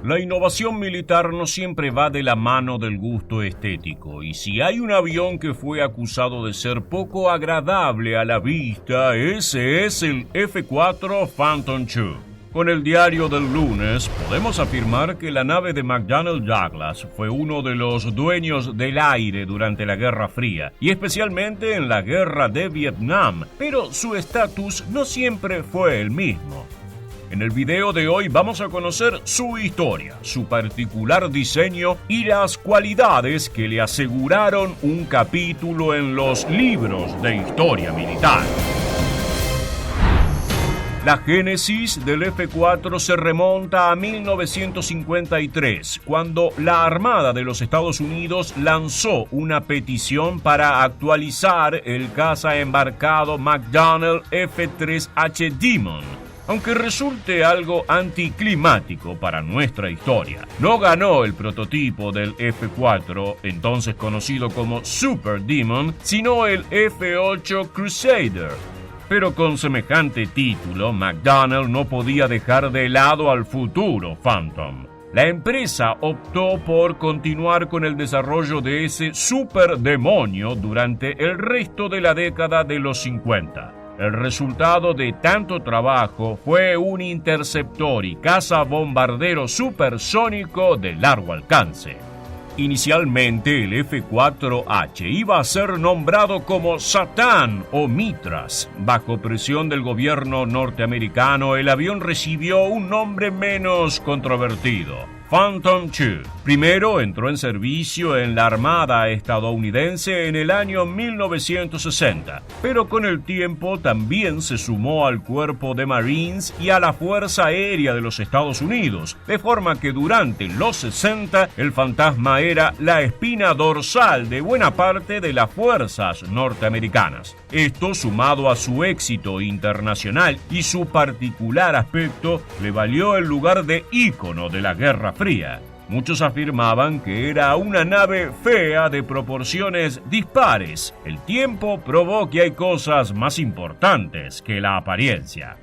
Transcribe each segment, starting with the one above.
La innovación militar no siempre va de la mano del gusto estético, y si hay un avión que fue acusado de ser poco agradable a la vista, ese es el F-4 Phantom II. Con el diario del lunes, podemos afirmar que la nave de McDonnell Douglas fue uno de los dueños del aire durante la Guerra Fría, y especialmente en la Guerra de Vietnam, pero su estatus no siempre fue el mismo. En el video de hoy vamos a conocer su historia, su particular diseño y las cualidades que le aseguraron un capítulo en los libros de historia militar. La génesis del F-4 se remonta a 1953, cuando la Armada de los Estados Unidos lanzó una petición para actualizar el caza embarcado McDonnell F-3H Demon. Aunque resulte algo anticlimático para nuestra historia, no ganó el prototipo del F-4, entonces conocido como Super Demon, sino el F-8 Crusader. Pero con semejante título, McDonnell no podía dejar de lado al futuro Phantom. La empresa optó por continuar con el desarrollo de ese superdemonio durante el resto de la década de los 50. El resultado de tanto trabajo fue un interceptor y cazabombardero supersónico de largo alcance. Inicialmente, el F-4H iba a ser nombrado como Satán o Mitras. Bajo presión del gobierno norteamericano, el avión recibió un nombre menos controvertido: Phantom II. Primero entró en servicio en la Armada estadounidense en el año 1960, pero con el tiempo también se sumó al Cuerpo de Marines y a la Fuerza Aérea de los Estados Unidos, de forma que durante los 60 el fantasma era la espina dorsal de buena parte de las fuerzas norteamericanas. Esto, sumado a su éxito internacional y su particular aspecto, le valió el lugar de ícono de la Guerra Fría. Muchos afirmaban que era una nave fea de proporciones dispares. El tiempo probó que hay cosas más importantes que la apariencia.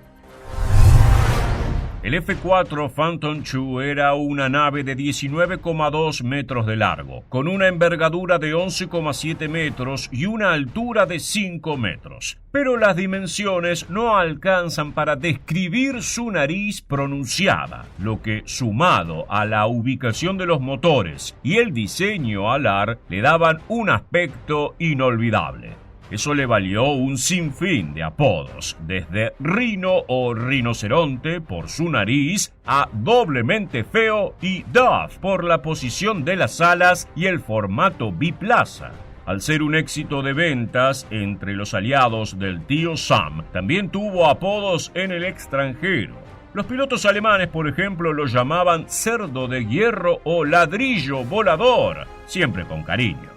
El F-4 Phantom II era una nave de 19,2 metros de largo, con una envergadura de 11,7 metros y una altura de 5 metros. Pero las dimensiones no alcanzan para describir su nariz pronunciada, lo que, sumado a la ubicación de los motores y el diseño alar, le daban un aspecto inolvidable. Eso le valió un sinfín de apodos, desde Rino o Rinoceronte por su nariz, a Doblemente Feo y Duff por la posición de las alas y el formato biplaza. Al ser un éxito de ventas entre los aliados del tío Sam, también tuvo apodos en el extranjero. Los pilotos alemanes, por ejemplo, lo llamaban Cerdo de Hierro o Ladrillo Volador, siempre con cariño.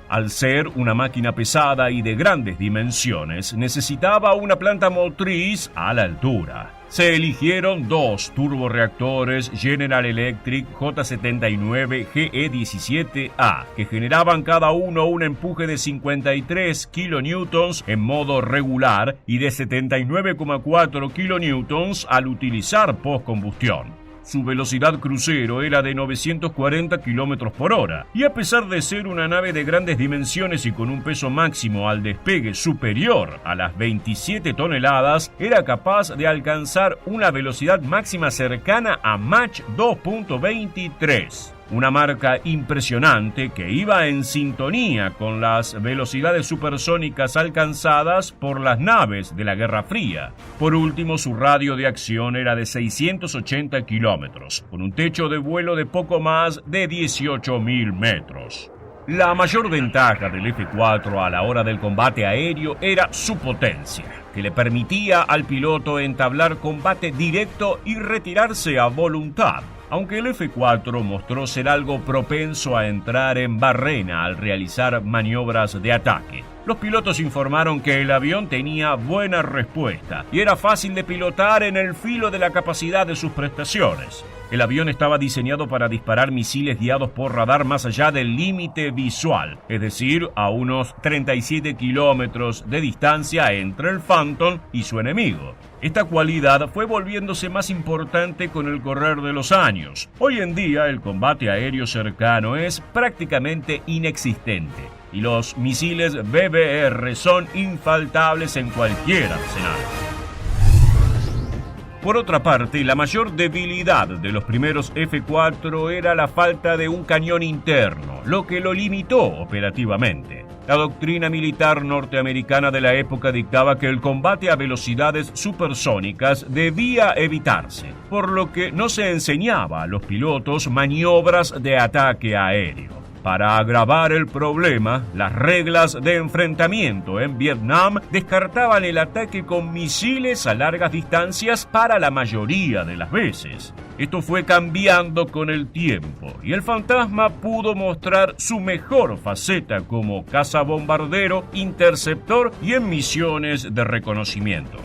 Al ser una máquina pesada y de grandes dimensiones, necesitaba una planta motriz a la altura. Se eligieron dos turborreactores General Electric J79 GE17A, que generaban cada uno un empuje de 53 kN en modo regular y de 79,4 kN al utilizar postcombustión. Su velocidad crucero era de 940 km por hora, y a pesar de ser una nave de grandes dimensiones y con un peso máximo al despegue superior a las 27 toneladas, era capaz de alcanzar una velocidad máxima cercana a Mach 2.23. Una marca impresionante que iba en sintonía con las velocidades supersónicas alcanzadas por las naves de la Guerra Fría. Por último, su radio de acción era de 680 kilómetros, con un techo de vuelo de poco más de 18.000 metros. La mayor ventaja del F-4 a la hora del combate aéreo era su potencia, que le permitía al piloto entablar combate directo y retirarse a voluntad. Aunque el F-4 mostró ser algo propenso a entrar en barrena al realizar maniobras de ataque, los pilotos informaron que el avión tenía buena respuesta y era fácil de pilotar en el filo de la capacidad de sus prestaciones. El avión estaba diseñado para disparar misiles guiados por radar más allá del límite visual, es decir, a unos 37 kilómetros de distancia entre el Phantom y su enemigo. Esta cualidad fue volviéndose más importante con el correr de los años. Hoy en día el combate aéreo cercano es prácticamente inexistente y los misiles BBR son infaltables en cualquier arsenal. Por otra parte, la mayor debilidad de los primeros F-4 era la falta de un cañón interno, lo que lo limitó operativamente. La doctrina militar norteamericana de la época dictaba que el combate a velocidades supersónicas debía evitarse, por lo que no se enseñaba a los pilotos maniobras de ataque aéreo. Para agravar el problema, las reglas de enfrentamiento en Vietnam descartaban el ataque con misiles a largas distancias para la mayoría de las veces. Esto fue cambiando con el tiempo y el Fantasma pudo mostrar su mejor faceta como cazabombardero, interceptor y en misiones de reconocimiento.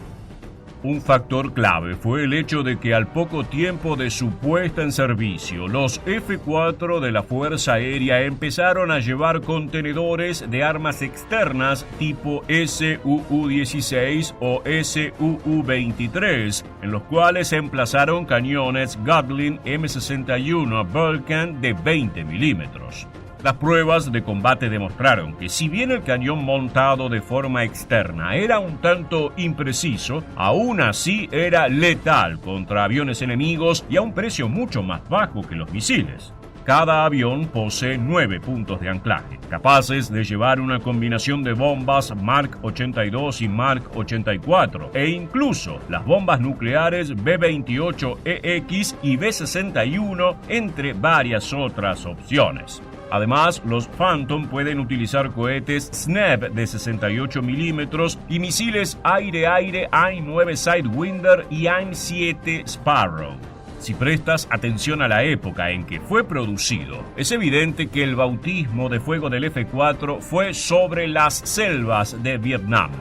Un factor clave fue el hecho de que al poco tiempo de su puesta en servicio, los F-4 de la Fuerza Aérea empezaron a llevar contenedores de armas externas tipo SUU-16 o SUU-23, en los cuales se emplazaron cañones Gatling M61 Vulcan de 20 milímetros. Las pruebas de combate demostraron que si bien el cañón montado de forma externa era un tanto impreciso, aún así era letal contra aviones enemigos y a un precio mucho más bajo que los misiles. Cada avión posee 9 puntos de anclaje, capaces de llevar una combinación de bombas Mark 82 y Mark 84, e incluso las bombas nucleares B-28EX y B-61, entre varias otras opciones. Además, los Phantom pueden utilizar cohetes SNEP de 68 milímetros y misiles aire-aire AIM-9 Sidewinder y AIM-7 Sparrow. Si prestas atención a la época en que fue producido, es evidente que el bautismo de fuego del F-4 fue sobre las selvas de Vietnam.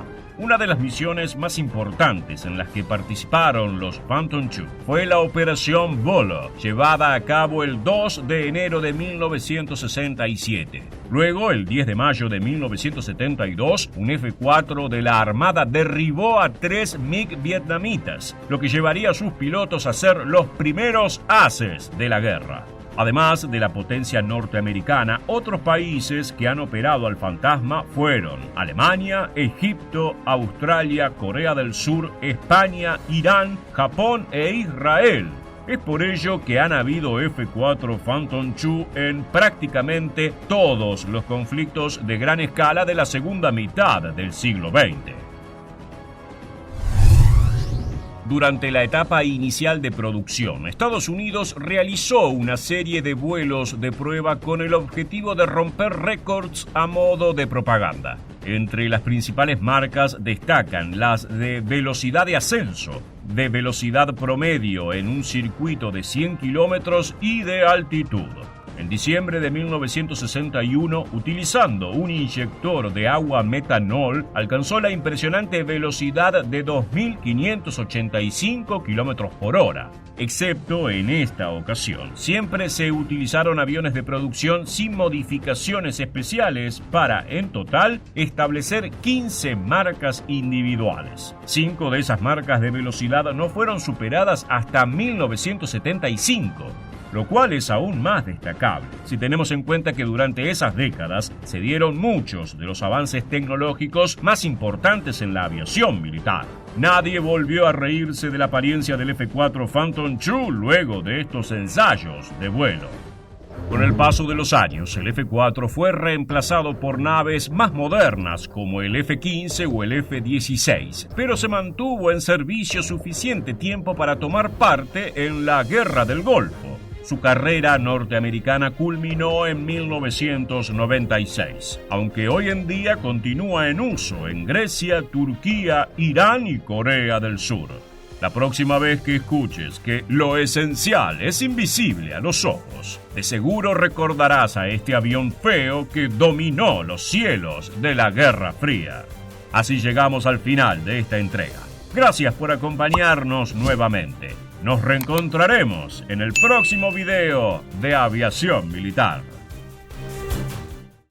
Una de las misiones más importantes en las que participaron los Phantom II fue la Operación Bolo, llevada a cabo el 2 de enero de 1967. Luego, el 10 de mayo de 1972, un F-4 de la Armada derribó a 3 MiG vietnamitas, lo que llevaría a sus pilotos a ser los primeros ases de la guerra. Además de la potencia norteamericana, otros países que han operado al Fantasma fueron Alemania, Egipto, Australia, Corea del Sur, España, Irán, Japón e Israel. Es por ello que han habido F-4 Phantom II en prácticamente todos los conflictos de gran escala de la segunda mitad del siglo XX. Durante la etapa inicial de producción, Estados Unidos realizó una serie de vuelos de prueba con el objetivo de romper récords a modo de propaganda. Entre las principales marcas destacan las de velocidad de ascenso, de velocidad promedio en un circuito de 100 kilómetros y de altitud. En diciembre de 1961, utilizando un inyector de agua metanol, alcanzó la impresionante velocidad de 2.585 km por hora. Excepto en esta ocasión, siempre se utilizaron aviones de producción sin modificaciones especiales para, en total, establecer 15 marcas individuales. 5 de esas marcas de velocidad no fueron superadas hasta 1975. Lo cual es aún más destacable, si tenemos en cuenta que durante esas décadas se dieron muchos de los avances tecnológicos más importantes en la aviación militar. Nadie volvió a reírse de la apariencia del F-4 Phantom II luego de estos ensayos de vuelo. Con el paso de los años, el F-4 fue reemplazado por naves más modernas como el F-15 o el F-16, pero se mantuvo en servicio suficiente tiempo para tomar parte en la Guerra del Golfo. Su carrera norteamericana culminó en 1996, aunque hoy en día continúa en uso en Grecia, Turquía, Irán y Corea del Sur. La próxima vez que escuches que lo esencial es invisible a los ojos, de seguro recordarás a este avión feo que dominó los cielos de la Guerra Fría. Así llegamos al final de esta entrega. Gracias por acompañarnos nuevamente. Nos reencontraremos en el próximo video de Aviación Militar.